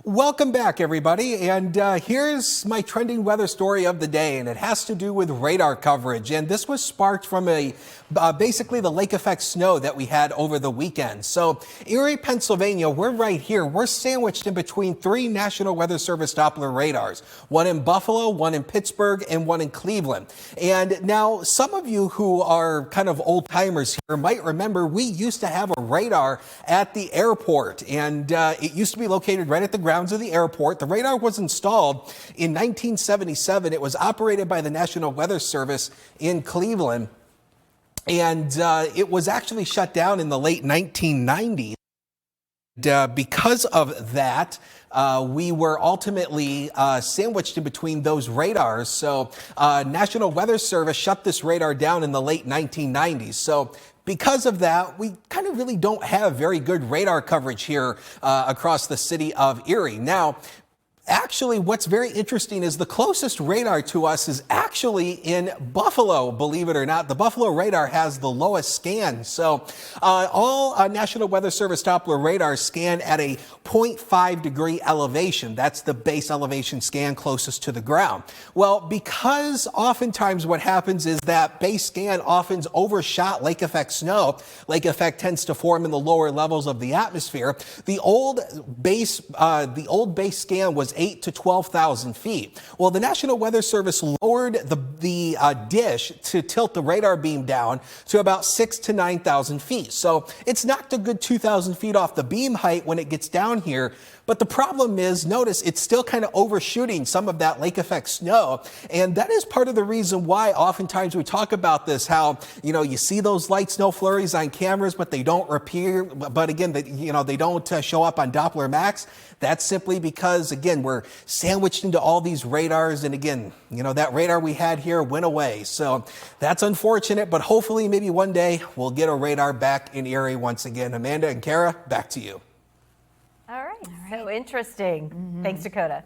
Welcome back, everybody. And here's my trending weather story of the day, and it has to do with radar coverage. And this was sparked from basically the lake effect snow that we had over the weekend. So Erie, Pennsylvania, we're right here. We're sandwiched in between three National Weather Service Doppler radars, one in Buffalo, one in Pittsburgh, and one in Cleveland. And now some of you who are kind of old timers here might remember we used to have a radar at the airport, and it used to be located right at the grounds of the airport. The radar was installed in 1977. It was operated by the National Weather Service in Cleveland, and it was actually shut down in the late 1990s. Because of that, we were ultimately sandwiched in between those radars. So National Weather Service shut this radar down in the late 1990s. So because of that, we kind of really don't have very good radar coverage here across the city of Erie. Now, actually, what's very interesting is the closest radar to us is actually in Buffalo, believe it or not. The Buffalo radar has the lowest scan. So all National Weather Service Doppler radars scan at a 0.5 degree elevation. That's the base elevation scan closest to the ground. Well, because oftentimes what happens is that base scan often overshot lake effect snow. Lake effect tends to form in the lower levels of the atmosphere. The old base scan was 8,000 to 12,000 feet. Well, the National Weather Service lowered the dish to tilt the radar beam down to about 6,000 to 9,000 feet. So it's knocked a good 2,000 feet off the beam height when it gets down here. But the problem is, notice it's still kind of overshooting some of that lake effect snow. And that is part of the reason why oftentimes we talk about this, how, you see those light snow flurries on cameras, but they don't appear. But again, they don't show up on Doppler Max. That's simply because, again, we're sandwiched into all these radars. And again, that radar we had here went away. So that's unfortunate, but hopefully maybe one day we'll get a radar back in Erie once again. Amanda and Kara, back to you. All right. So interesting. Thanks, Dakota.